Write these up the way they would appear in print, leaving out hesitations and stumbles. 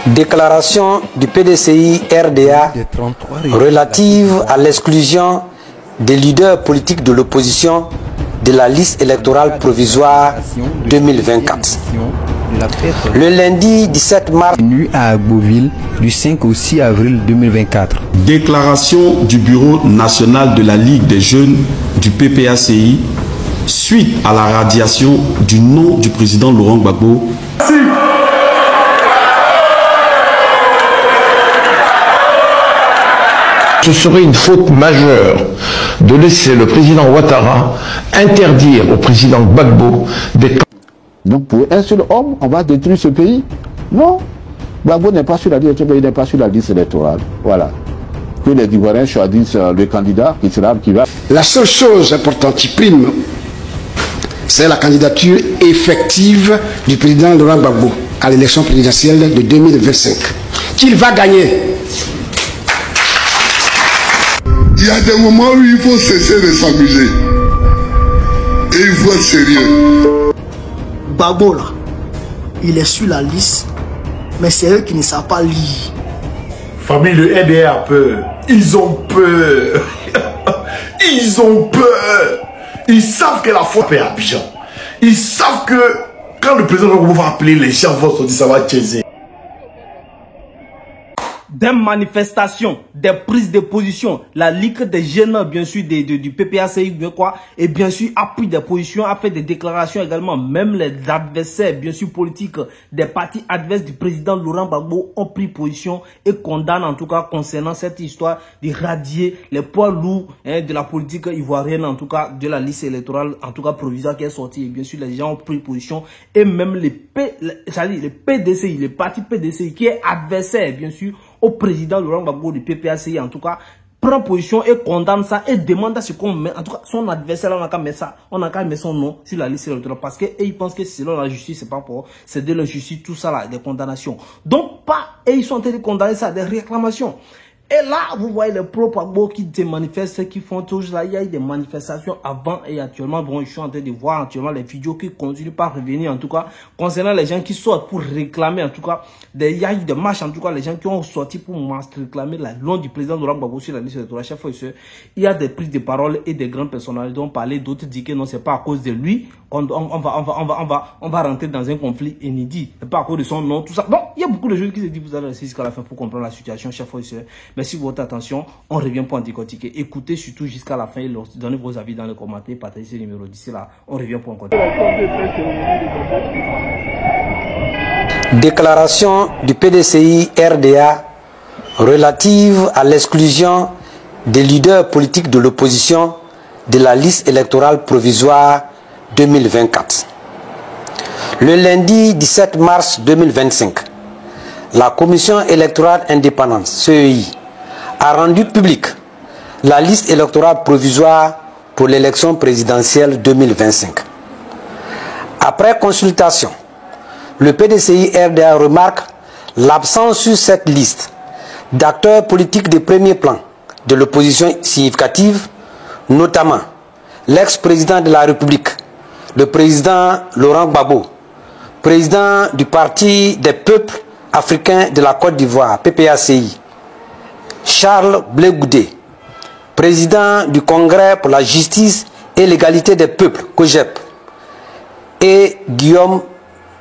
Déclaration du PDCI RDA relative à l'exclusion des leaders politiques de l'opposition de la liste électorale provisoire 2024. Le lundi 17 mars à Agboville du 5 au 6 avril 2024. Déclaration du Bureau national de la Ligue des jeunes du PPACI suite à la radiation du nom du président Laurent Gbagbo. Ce serait une faute majeure de laisser le président Ouattara interdire au président Gbagbo des... Donc pour un seul homme, on va détruire ce pays? Non. Gbagbo n'est pas sur la liste, il n'est pas sur la liste électorale. Voilà. Que les Ivoiriens choisissent le candidat qui va. La seule chose importante qui prime, c'est la candidature effective du président Laurent Gbagbo à l'élection présidentielle de 2025. Qu'il va gagner. Il y a des moments où il faut cesser de s'amuser. Et il faut être sérieux. Gbagbo là, il est sur la liste, mais c'est eux qui ne savent pas lire. Famille de RDA a peur. Ils ont peur. Ils ont peur. Ils savent que la foi est à Abidjan. Ils savent que quand le président va appeler, les gens vont sortir, ça va chaiser. Des manifestations, des prises de position, la Ligue des jeunes, bien sûr, du PPACI, bien quoi, et bien sûr, a pris des positions, a fait des déclarations également. Même les adversaires, bien sûr, politiques, des partis adverses du président Laurent Gbagbo ont pris position et condamnent, en tout cas, concernant cette histoire de radier les poids lourds de la politique ivoirienne, en tout cas, de la liste électorale, en tout cas, provisoire qui est sortie. Et bien sûr, les gens ont pris position et même les PDCI, les partis PDCI, qui est adversaire, bien sûr, au président Laurent Gbagbo du PPACI, en tout cas, prend position et condamne ça et demande à ce qu'on met, en tout cas, son adversaire, on a qu'à mettre ça, on a qu'à mettre son nom sur la liste électorale parce qu'ils pensent que selon la justice, c'est pas pour, c'est de la justice, tout ça là, des condamnations. Donc, et ils sont en train de condamner ça, des réclamations. Et là, vous voyez les pro-Gbagbo qui se manifestent, qui font toujours là. Il y a eu des manifestations avant et actuellement. Bon, je suis en train de voir actuellement les vidéos qui continuent par revenir, en tout cas, concernant les gens qui sortent pour réclamer, en tout cas, il y a eu des marches, en tout cas, les gens qui ont sorti pour réclamer la long du président Laurent Gbagbo sur la liste électorale. Chaque fois, il y a des prises de parole et des grandes personnalités ont parlé, d'autres disent que non, c'est pas à cause de lui qu'on va rentrer dans un conflit inédit. C'est pas à cause de son nom, tout ça. Bon, il y a beaucoup de choses qui se disent, vous allez rester jusqu'à la fin pour comprendre la situation. Chaque fois, merci pour votre attention. On revient pour en décortiquer. Écoutez surtout jusqu'à la fin et donnez vos avis dans les commentaires. Partagez ce numéro. D'ici là, on revient pour en continuer. Déclaration du PDCI RDA relative à l'exclusion des leaders politiques de l'opposition de la liste électorale provisoire 2024. Le lundi 17 mars 2025, la Commission électorale indépendante, CEI, a rendu publique la liste électorale provisoire pour l'élection présidentielle 2025. Après consultation, le PDCI RDA remarque l'absence sur cette liste d'acteurs politiques de premier plan de l'opposition significative, notamment l'ex-président de la République, le président Laurent Gbagbo, président du Parti des peuples africains de la Côte d'Ivoire, PPACI, Charles Blé Goudé, président du Congrès pour la justice et l'égalité des peuples, COJEP, et Guillaume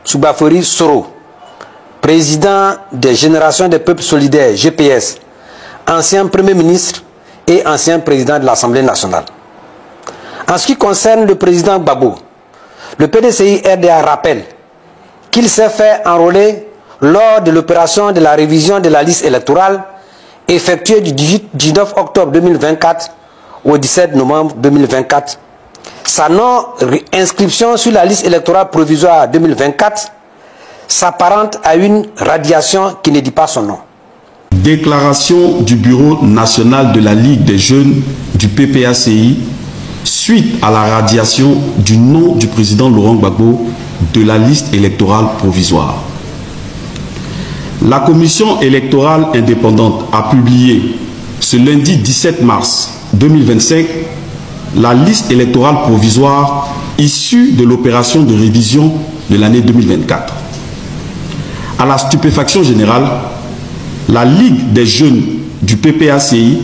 Soubafori Soro, président des Générations des peuples solidaires, GPS, ancien Premier ministre et ancien président de l'Assemblée nationale. En ce qui concerne le président Gbagbo, le PDCI RDA rappelle qu'il s'est fait enrôler lors de l'opération de la révision de la liste électorale effectuée du 19 octobre 2024 au 17 novembre 2024. Sa non-inscription sur la liste électorale provisoire 2024 s'apparente à une radiation qui ne dit pas son nom. Déclaration du Bureau national de la Ligue des jeunes du PPACI suite à la radiation du nom du président Laurent Gbagbo de la liste électorale provisoire. La Commission électorale indépendante a publié ce lundi 17 mars 2025 la liste électorale provisoire issue de l'opération de révision de l'année 2024. à la stupéfaction générale, la Ligue des jeunes du PPACI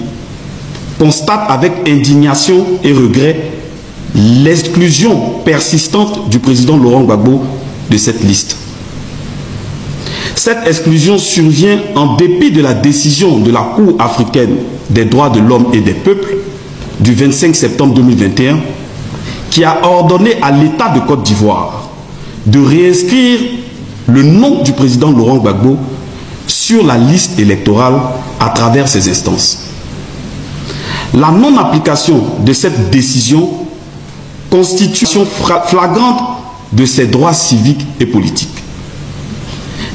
constate avec indignation et regret l'exclusion persistante du président Laurent Gbagbo de cette liste. Cette exclusion survient en dépit de la décision de la Cour africaine des droits de l'homme et des peuples du 25 septembre 2021 qui a ordonné à l'État de Côte d'Ivoire de réinscrire le nom du président Laurent Gbagbo sur la liste électorale à travers ses instances. La non-application de cette décision constitue une flagrante de ses droits civiques et politiques,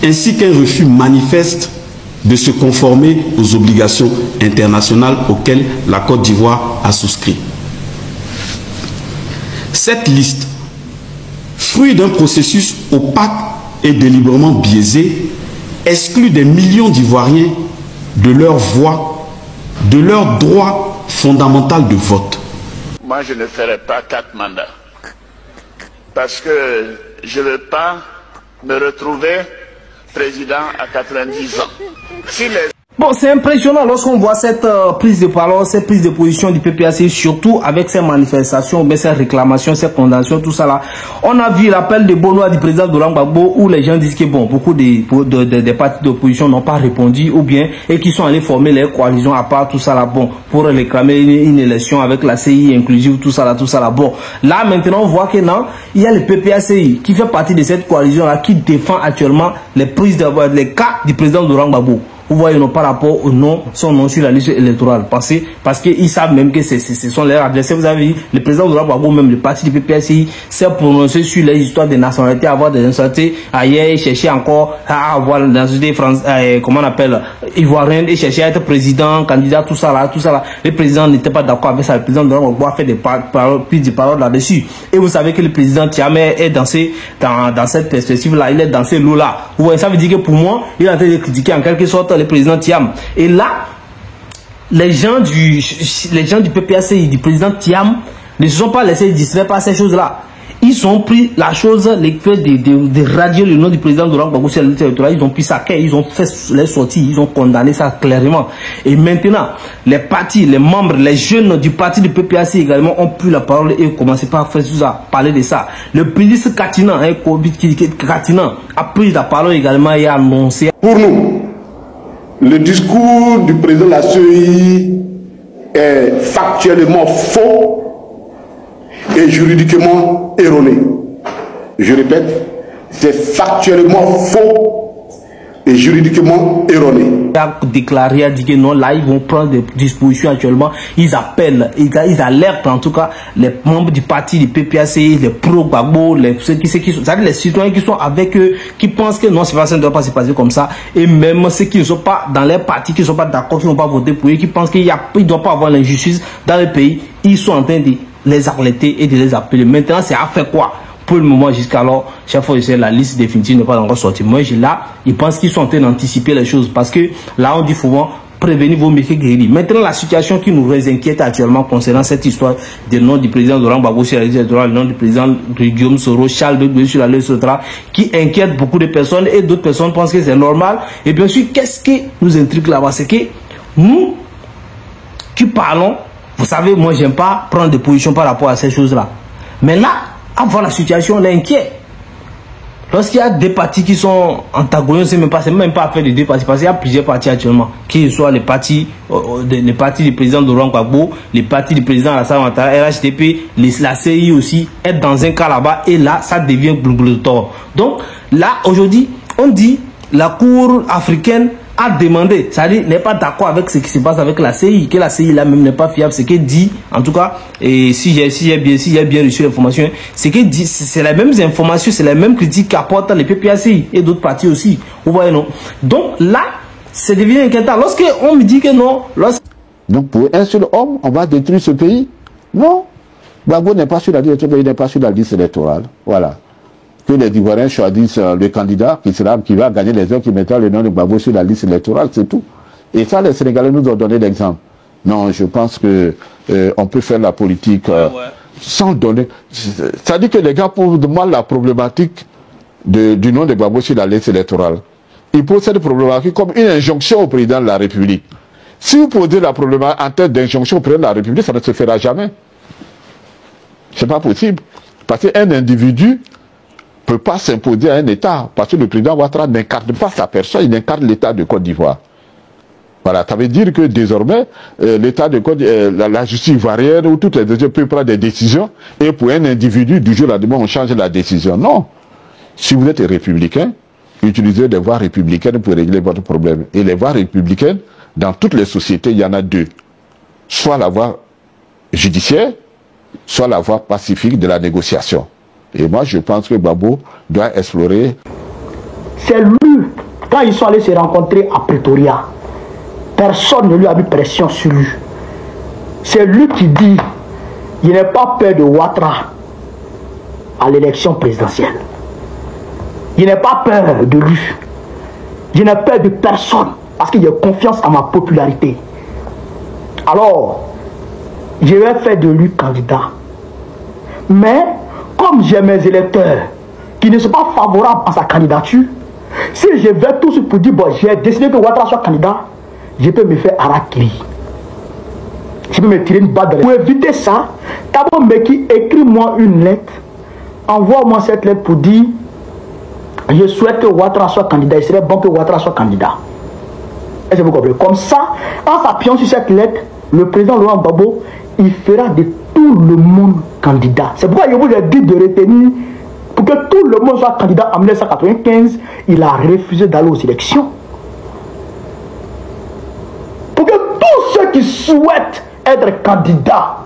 ainsi qu'un refus manifeste de se conformer aux obligations internationales auxquelles la Côte d'Ivoire a souscrit. Cette liste, fruit d'un processus opaque et délibérément biaisé, exclut des millions d'Ivoiriens de leur voix, de leur droit fondamental de vote. Moi, je ne ferai pas 4 mandats parce que je ne veux pas me retrouver président à 90 ans. Si les... Bon, c'est impressionnant lorsqu'on voit cette prise de parole, cette prise de position du PPACI, surtout avec ces manifestations, mais ces réclamations, ces condamnations, tout ça là. On a vu l'appel de Bonoa du président Laurent Gbagbo où les gens disent que bon, beaucoup des partis d'opposition n'ont pas répondu ou bien et qui sont allés former les coalitions à part tout ça là, bon, pour réclamer une élection avec la CI inclusive, tout ça là. Bon, là maintenant on voit que non, il y a le PPACI qui fait partie de cette coalition là qui défend actuellement les prises les cas du président Laurent Gbagbo. Vous voyez, non, par rapport au nom, son nom sur la liste électorale. Parce qu'ils savent même que ce sont leurs adversaires. Vous avez vu, le président de Laurent Gbagbo, même le parti du PPACI, s'est prononcé sur les histoires de nationalité, avoir des nationalités ailleurs, et chercher encore à avoir la nationalité française, comment on appelle, ivoirienne, et chercher à être président, candidat, tout ça là. Le président n'était pas d'accord avec ça. Le président de Laurent Gbagbo a fait des prises de parole là-dessus. Et vous savez que le président Thiam est dans cette perspective-là, il est dans ces lots-là. Vous voyez, ça veut dire que pour moi, il est en train de critiquer en quelque sorte le président Thiam. Et là, les gens du PPACI, du président Thiam, ne se sont pas laissés distraire par ces choses-là. Ils ont pris la chose, les faits de radier le nom du président Laurent Gbagbo sur la liste électorale, ils ont pris ça, ils ont fait les sorties, ils ont condamné ça clairement. Et maintenant, les partis, les membres, les jeunes du parti du PPACI également ont pris la parole et ont commencé par faire ça, parler de ça. Le ministre Katina, a pris la parole également et a annoncé. Pour nous, le discours du président de la CEI est factuellement faux et juridiquement erroné. Je répète, c'est factuellement faux et juridiquement erroné. Il a déclaré, a dit que non, là ils vont prendre des dispositions actuellement. Ils appellent, ils alertent en tout cas les membres du parti du PPACI, les pro-Gbagbo, ceux qui sont, les citoyens qui sont avec eux, qui pensent que non, ça ne doit pas se passer comme ça. Et même ceux qui ne sont pas dans les partis, qui ne sont pas d'accord, qui n'ont pas voté pour eux, qui pensent qu'il ne doit pas avoir l'injustice dans le pays, ils sont en train de les arrêter et de les appeler. Maintenant, c'est à faire quoi? Pour le moment, jusqu'alors, chaque fois que la liste définitive n'est pas encore sortie. Moi, j'ai là, ils pensent qu'ils sont en train d'anticiper les choses. Parce que là, on dit souvent, prévenir vaut mieux que guérir. Maintenant, la situation qui nous inquiète actuellement concernant cette histoire du nom du président Laurent Gbagbo sur la liste électorale, le nom du président Guillaume Soro, Charles de Gaulle sur la liste électorale, qui inquiète beaucoup de personnes et d'autres personnes pensent que c'est normal. Et bien sûr, qu'est-ce qui nous intrigue là-bas? C'est que nous, qui parlons, vous savez, moi, j'aime pas prendre des positions par rapport à ces choses-là. Mais là, avant la situation, on est inquiet. Lorsqu'il y a des partis qui sont antagonistes, c'est même pas affaire de deux partis, parce qu'il y a plusieurs partis actuellement, qu'ils soient les partis du président Laurent Gbagbo, les partis du président Alassane Ouattara, RHDP, la CI aussi, être dans un cas là-bas, et là, ça devient blou-blou-tort. Donc, là, aujourd'hui, on dit, la Cour africaine a demandé, c'est-à-dire n'est pas d'accord avec ce qui se passe avec la CI, que la CI là même n'est pas fiable, ce qu'elle dit, en tout cas, et si j'ai bien reçu l'information, c'est qu'elle dit, c'est les mêmes informations, c'est les mêmes critiques qu'apportent les PPACI et d'autres partis aussi, vous voyez non? Donc là, c'est devenu inquiétant, lorsqu'on me dit que non, donc pour un seul homme, on va détruire ce pays? Non, Gbagbo n'est pas sur la liste, il n'est pas sur la liste électorale, voilà. Que les Ivoiriens choisissent le candidat qui va gagner les heures, qui mettra le nom de Gbagbo sur la liste électorale, c'est tout. Et ça, les Sénégalais nous ont donné l'exemple. Non, je pense que on peut faire la politique sans donner. C'est-à-dire que les gars posent de mal la problématique du nom de Gbagbo sur la liste électorale. il pose cette problématique comme une injonction au président de la République. Si vous posez la problématique en termes d'injonction au président de la République, ça ne se fera jamais. C'est pas possible. Parce qu'un individu ne peut pas s'imposer à un État. Parce que le président Ouattara n'incarne pas sa personne, il incarne l'État de Côte d'Ivoire. Voilà, ça veut dire que désormais, l'État de Côte d'Ivoire, la justice ivoirienne ou toutes les décisions peuvent prendre des décisions et pour un individu, du jour au lendemain, on change la décision. Non. Si vous êtes républicain, utilisez des voies républicaines pour régler votre problème. Et les voies républicaines, dans toutes les sociétés, il y en a deux. Soit la voie judiciaire, soit la voie pacifique de la négociation. Et moi, je pense que Gbagbo doit explorer. C'est lui, quand ils sont allés se rencontrer à Pretoria, personne ne lui a mis pression sur lui. C'est lui qui dit, il n'est pas peur de Ouattara à l'élection présidentielle. Il n'est pas peur de lui. Je n'ai peur de personne parce qu'il a confiance en ma popularité. Alors, je vais faire de lui candidat. Mais, comme j'ai mes électeurs qui ne sont pas favorables à sa candidature, si je vais tout pour dire, bon, j'ai décidé que Ouattara soit candidat, je peux me faire harakiri. Je peux me tirer une balle de l'air. Pour éviter ça, Thabo Mbeki, écris-moi une lettre. Envoie-moi cette lettre pour dire je souhaite que Ouattara soit candidat. Il serait bon que Ouattara soit candidat. Est-ce que vous comprenez? Comme ça, en s'appuyant sur cette lettre, le président Laurent Gbagbo, il fera de tout le monde candidat. C'est pourquoi je vous ai dit de retenir, pour que tout le monde soit candidat en 1995, il a refusé d'aller aux élections. Pour que tous ceux qui souhaitent être candidats,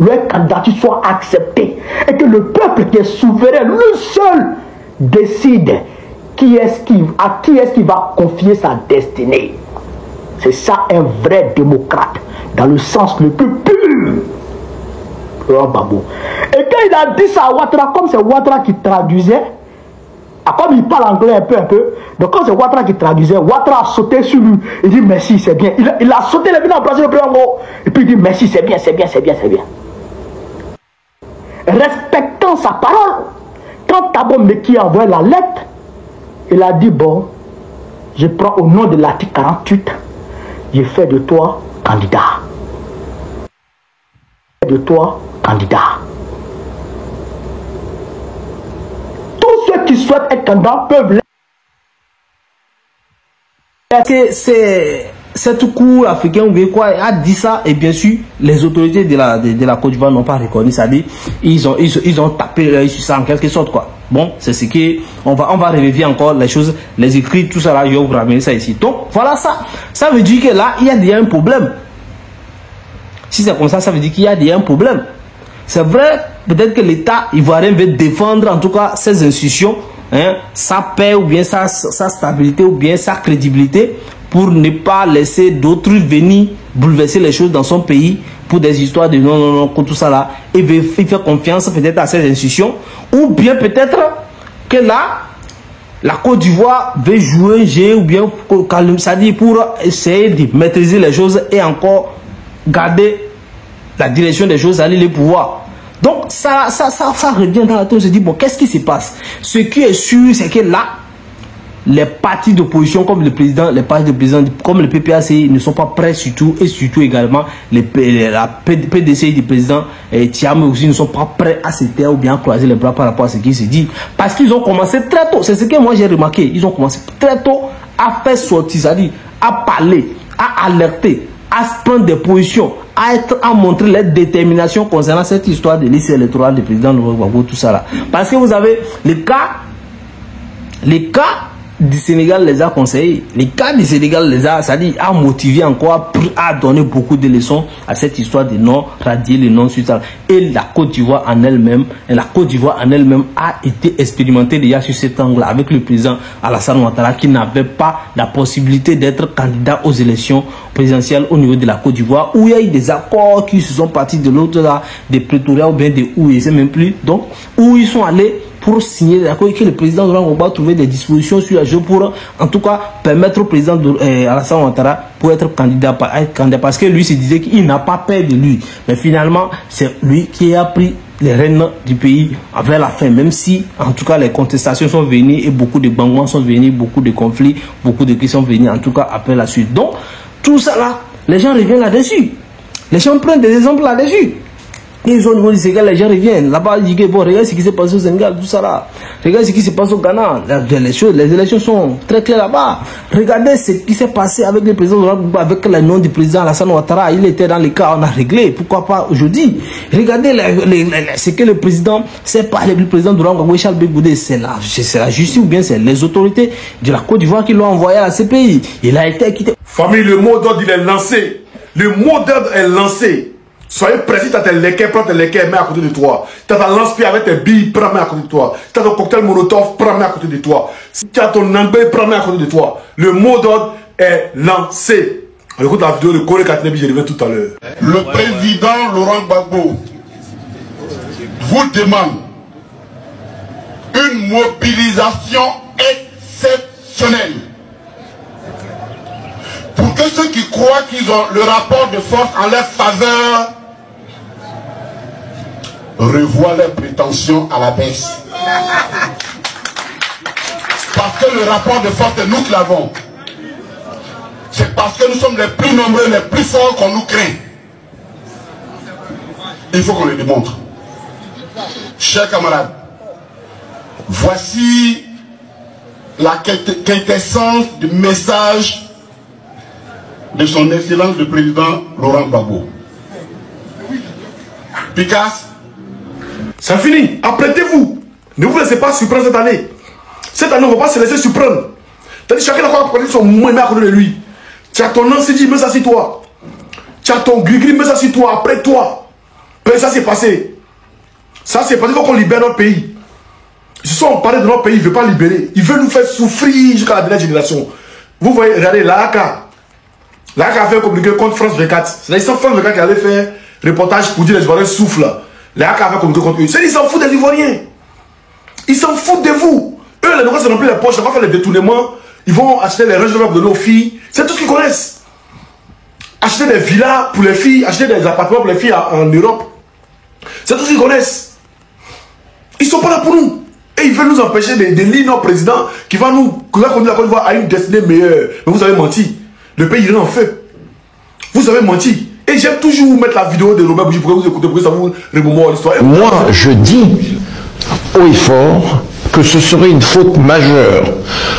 leur candidature soit acceptée. Et que le peuple qui est souverain, lui seul, décide à qui est-ce qu'il va confier sa destinée. C'est ça un vrai démocrate, dans le sens le plus pur. Et quand il a dit ça à Ouattara, comme c'est Ouattara qui traduisait, comme il parle anglais un peu, donc quand c'est Ouattara qui traduisait, Ouattara a sauté sur lui, il dit merci, c'est bien. Il a sauté les mains en place le président, et puis il dit merci, c'est bien, c'est bien, c'est bien, c'est bien. Respectant sa parole, quand Thabo Mbeki a envoyé la lettre, il a dit bon, je prends au nom de l'article 48, je fais de toi candidat. De toi candidat. Tous ceux qui souhaitent être candidats peuvent l'être. Est-ce que c'est cette cour africaine ou bien quoi a dit ça, et bien sûr les autorités de la Côte d'Ivoire n'ont pas reconnu, c'est-à-dire ils ont tapé l'œil sur ça en quelque sorte quoi. Bon, c'est ce que on va revérifier encore les choses, les écrits, tout ça là, je vais vous ramener ça ici. Donc voilà ça. Ça veut dire que là il y a déjà un problème. Si c'est comme ça, ça veut dire qu'il y a déjà un problème. C'est vrai, peut-être que l'État ivoirien veut défendre en tout cas ses institutions, hein, sa paix ou bien sa stabilité ou bien sa crédibilité, pour ne pas laisser d'autres venir bouleverser les choses dans son pays pour des histoires de non, tout ça là. Et il fait confiance peut-être à ces institutions. Ou bien peut-être que là, la Côte d'Ivoire veut jouer un jeu ou bien ça dit pour essayer de maîtriser les choses et encore garder la direction des choses, aller les pouvoirs. Donc ça revient dans la tête, on se dit bon, qu'est-ce qui se passe? Ce qui est sûr, c'est que là, les partis d'opposition comme le président, les partis de président comme le PPACI ne sont pas prêts surtout, et surtout également la PDCI du président Tiamé aussi ne sont pas prêts à se taire ou bien à croiser les bras par rapport à ce qui se dit. Parce qu'ils ont commencé très tôt, c'est ce que moi j'ai remarqué, ils ont commencé très tôt à faire sortir, c'est-à-dire à parler, à alerter, à se prendre des positions, à montrer leur détermination concernant cette histoire de liste électorale du président Laurent Gbagbo, tout ça là. Parce que vous avez les cas du Sénégal les a conseillés. Les cas du Sénégal les a, c'est-à-dire a motivé encore, à donner beaucoup de leçons à cette histoire de non radier les non suite. Et la Côte d'Ivoire en elle-même, a été expérimentée déjà sur cet angle avec le président Alassane Ouattara qui n'avait pas la possibilité d'être candidat aux élections présidentielles au niveau de la Côte d'Ivoire, où il y a eu des accords qui se sont partis de l'autre là, des Pretoria ou bien des où, je ne sais même plus, donc où ils sont allés pour signer l'accord et que le président Laurent Gbagbo a trouvé des dispositions sur la jeu pour en tout cas permettre au président Alassane Ouattara pour être candidat, parce que lui se disait qu'il n'a pas peur de lui, mais finalement c'est lui qui a pris les rênes du pays vers la fin, même si en tout cas les contestations sont venues et beaucoup de bangouans sont venus, beaucoup de conflits, beaucoup de questions sont venus en tout cas après la suite. Donc tout ça là, les gens reviennent là-dessus. Les gens prennent des exemples là-dessus. Ils ont dit Sénégal, les gens reviennent. Là-bas, ils disent bon, regarde ce qui s'est passé au Sénégal, tout ça là. Regarde ce qui se passe au Ghana. Les élections sont très claires là-bas. Regardez ce qui s'est passé avec le président, avec le nom du président Alassane Ouattara. Il était dans les cas, on a réglé. Pourquoi pas aujourd'hui? Regardez ce que le président, c'est pas le président de Laurent Charles Bégoudé, c'est la justice ou bien c'est les autorités de la Côte d'Ivoire qui l'ont envoyé à ces pays. Il a été acquitté. Famille, le mot d'ordre, il est lancé. Le mot d'ordre est lancé. Soyez précis, t'as tes lequets, prends tes lequets, mets à côté de toi. T'as ta lance-pierre avec tes billes, prends, mets à côté de toi. T'as ton cocktail molotov, prends, mets à côté de toi. Si t'as ton anglais, prends, mets à côté de toi. Le mot d'ordre est lancé. On écoute la vidéo de Corée Katenebi, je reviens tout à l'heure. Le président Laurent Gbagbo vous demande une mobilisation exceptionnelle. Pour que ceux qui croient qu'ils ont le rapport de force en leur faveur revoient leurs prétentions à la baisse. Parce que le rapport de force, c'est nous qui l'avons. C'est parce que nous sommes les plus nombreux, les plus forts qu'on nous craint. Il faut qu'on le démontre. Chers camarades, voici la quintessence du message de son excellence le président Laurent Gbagbo. Picasse. C'est fini, apprêtez-vous. Ne vous laissez pas surprendre cette année. Cette année, on ne va pas se laisser surprendre. C'est-à-dire chacun a prendre son mouvement à côté de lui. Tu as ton ancien dit, mets ça sur toi. Tu as ton gris-gris, mets ça sur toi, après toi. Mais ça s'est passé. Ça s'est passé, il faut qu'on libère notre pays. Ils se sont emparés de notre pays, ils ne veulent pas libérer. Ils veulent nous faire souffrir jusqu'à la dernière génération. Vous voyez, regardez, l'AAK. L'AAK a fait un communiqué contre France 24. C'est-à-dire, c'est France 24 qui allait faire reportage pour dire les Ivoiriens soufflent. L'AAK a fait un communiqué contre eux. Ils s'en foutent des Ivoiriens. Ils s'en foutent de vous. Eux, les Noirs, c'est remplir les poches, ils vont faire les détournements. Ils vont acheter les Range Rover de nos filles. C'est tout ce qu'ils connaissent. Acheter des villas pour les filles, acheter des appartements pour les filles en Europe. C'est tout ce qu'ils connaissent. Ils ne sont pas là pour nous. Et ils veulent nous empêcher d'élire notre président qui va nous conduire la Côte d'Ivoire à une destinée meilleure. Mais vous avez menti. Le pays est en feu. Vous avez menti. Et j'aime toujours mettre la vidéo de Robert Bougie pour que vous écoutez, pour que ça vous remémore l'histoire. Moi, je dis haut et fort que ce serait une faute majeure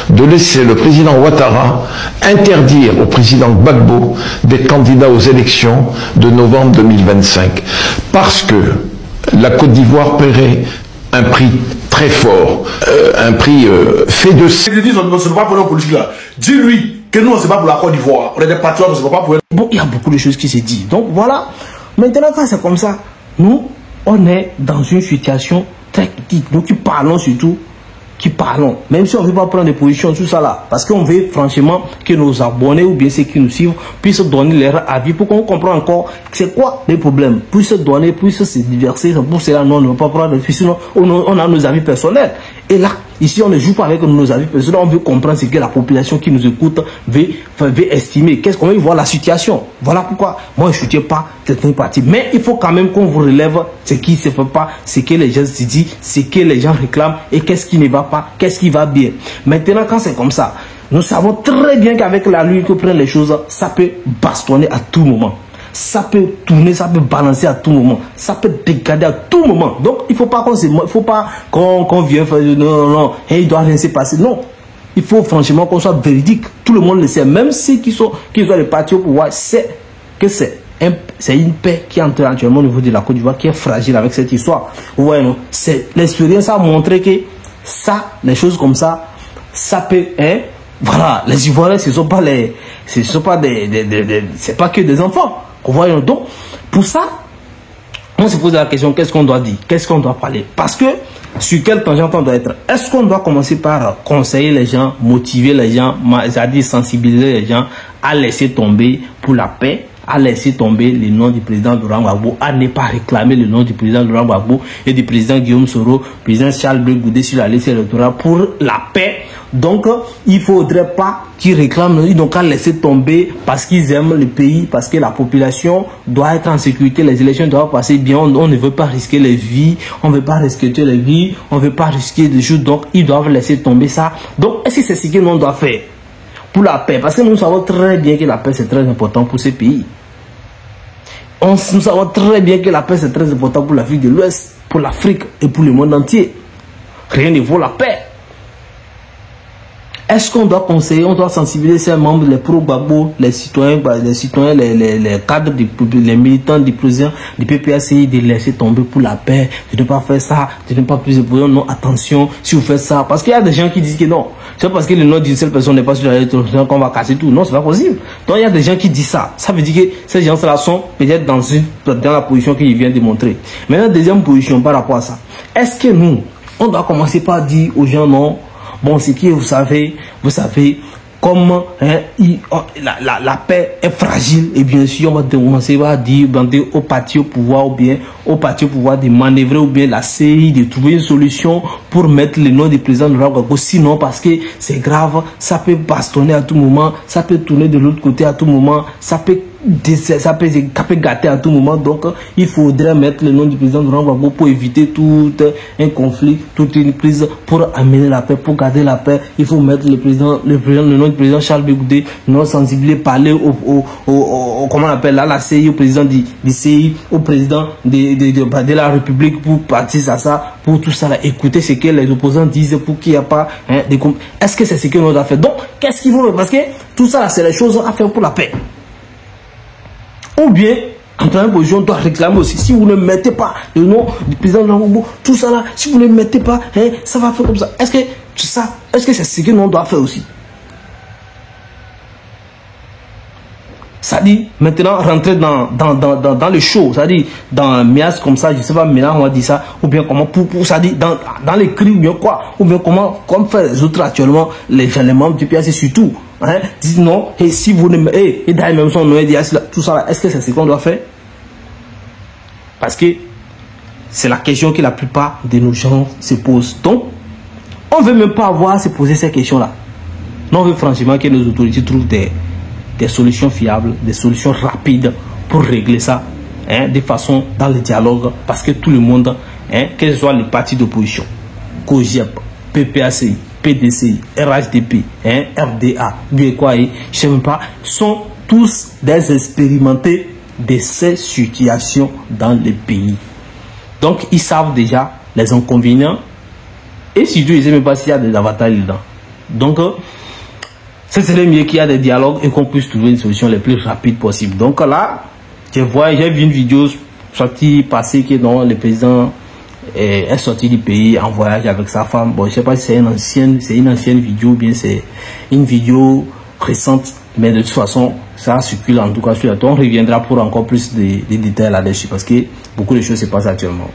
de laisser le président Ouattara interdire au président Gbagbo d'être candidat aux élections de novembre 2025. Parce que la Côte d'Ivoire paierait un prix très fort, un prix fait de... Ils disent, on ne se bat pas pour la politique là. Dis-lui que nous, on ne se bat pour la Côte d'Ivoire. On est des patriotes, on ne se bat pas pour... Bon, il y a beaucoup de choses qui se disent. Donc voilà. Maintenant, quand c'est comme ça, nous, on est dans une situation très critique. Nous qui parlons surtout, même si on ne veut pas prendre des positions sur ça là, parce qu'on veut franchement que nos abonnés ou bien ceux qui nous suivent puissent donner leur avis pour qu'on comprenne encore c'est quoi les problèmes, puissent donner, puissent se diverser. Pour cela, non, on ne veut pas prendre des sinon on a nos avis personnels. Et là, ici, on ne joue pas avec nos avis personnels, on veut comprendre ce que la population qui nous écoute veut estimer, qu'est-ce qu'on veut voir la situation. Voilà pourquoi moi je ne soutiens pas certains partis. Mais il faut quand même qu'on vous relève ce qui ne se fait pas, ce que les gens se disent, ce que les gens réclament et qu'est-ce qui ne va pas, qu'est-ce qui va bien. Maintenant, quand c'est comme ça, nous savons très bien qu'avec la lutte que prennent les choses, ça peut bastonner à tout moment. Ça peut tourner, ça peut balancer à tout moment, ça peut dégader à tout moment. Donc il faut pas qu'on vienne faire non, et il doit rien se passer. Non, il faut franchement qu'on soit véridique. Tout le monde le sait, même ceux qui ont les partis au pouvoir, c'est que c'est une paix qui est entrée actuellement au niveau de la Côte d'Ivoire, qui est fragile avec cette histoire. Vous voyez, non, l'expérience a montré que ça, les choses comme ça, ça peut, voilà, les Ivoiriens, c'est pas que des enfants. Voyons donc, pour ça, on se pose la question, qu'est-ce qu'on doit dire, qu'est-ce qu'on doit parler, parce que sur quelle tangente on doit être. Est-ce qu'on doit commencer par conseiller les gens, motiver les gens, c'est-à-dire sensibiliser les gens à laisser tomber pour la paix, à laisser tomber le nom du président Laurent Gbagbo, à ne pas réclamer le nom du président Laurent Gbagbo et du président Guillaume Soro, président Charles Blé Goudé sur la liste électorale pour la paix Donc, il ne faudrait pas qu'ils réclament, ils n'ont qu'à laisser tomber parce qu'ils aiment le pays, parce que la population doit être en sécurité, les élections doivent passer bien, on ne veut pas risquer les vies, on ne veut pas respecter les vies, on ne veut pas risquer des choses, donc ils doivent laisser tomber ça. Donc, est-ce que c'est ce que l'on doit faire pour la paix? Parce que nous savons très bien que la paix c'est très important pour ces pays. Nous savons très bien que la paix c'est très important pour l'Afrique de l'Ouest, pour l'Afrique et pour le monde entier. Rien ne vaut la paix. Est-ce qu'on doit conseiller, on doit sensibiliser ces membres, les pro-Gbagbo, les citoyens, les cadres, les militants du président du PPACI de laisser tomber pour la paix, de ne pas faire ça, de ne pas plus de position, non, attention, si vous faites ça. Parce qu'il y a des gens qui disent que non, c'est parce que le nom d'une seule personne n'est pas sur la lettre qu'on va casser tout. Non, c'est pas possible. Donc il y a des gens qui disent ça. Ça veut dire que ces gens-là sont peut-être dans la position qu'il vient de montrer. Maintenant, deuxième position par rapport à ça. Est-ce que nous, on doit commencer par dire aux gens non? Bon, c'est que vous savez comment la paix est fragile. Et bien sûr, on va commencer à dire au parti au pouvoir ou bien au parti au pouvoir de manœuvrer ou bien la CI de trouver une solution pour mettre le nom du président de Laurent Gbagbo. Sinon, parce que c'est grave, ça peut bastonner à tout moment, ça peut tourner de l'autre côté à tout moment, ça peut gâter à tout moment. Donc il faudrait mettre le nom du président de Laurent Gbagbo pour éviter tout un conflit, toute une crise, pour amener la paix, pour garder la paix. Il faut mettre le nom du président Charles Bégoudé, non sensibiliser, parler comment on appelle là, la CI, au président du CI, au président de la République, pour partir à ça, pour tout ça là, écouter ce que les opposants disent pour qu'il n'y a pas est-ce que c'est ce que nous avons fait? Donc qu'est-ce qu'il faut faire? Parce que tout ça là, c'est les choses à faire pour la paix. Ou bien, en première position, on doit réclamer aussi. Si vous ne mettez pas le nom du président de Laurent Gbagbo, tout ça là, si vous ne le mettez pas, ça va faire comme ça. Est-ce que c'est ce que nous on doit faire aussi? Ça dit, maintenant, rentrer dans le show, ça dit, dans Mias comme ça, je sais pas, maintenant on va dire ça, ou bien comment, ça dit, dans les cris, ou bien quoi, ou bien comment, comme faire les autres actuellement, les membres du PAC surtout, disent non, et si vous ne, et d'ailleurs même son nom, tout ça là, est-ce que c'est ce qu'on doit faire? Parce que c'est la question que la plupart de nos gens se posent. Donc, on ne veut même pas avoir à se poser ces questions-là. Non, on veut franchement que nos autorités trouvent des solutions fiables, des solutions rapides pour régler ça, de façon dans le dialogue, parce que tout le monde, que ce soit les partis d'opposition, COJEP, PPACI, PDCI, RHDP, RDA, bien quoi, je sais même pas, sont tous des expérimentés de ces situations dans le pays. Donc ils savent déjà les inconvénients et surtout ils ne savent même pas s'il y a des avantages dedans. Donc ce serait mieux qu'il y ait des dialogues et qu'on puisse trouver une solution les plus rapides possible. Donc là, j'ai vu une vidéo sortie passée que non, le président est sorti du pays en voyage avec sa femme. Bon, je ne sais pas si c'est une ancienne vidéo ou bien c'est une vidéo récente, mais de toute façon, ça circule en tout cas sur la toile. On reviendra pour encore plus de détails là-dessus parce que beaucoup de choses se passent actuellement.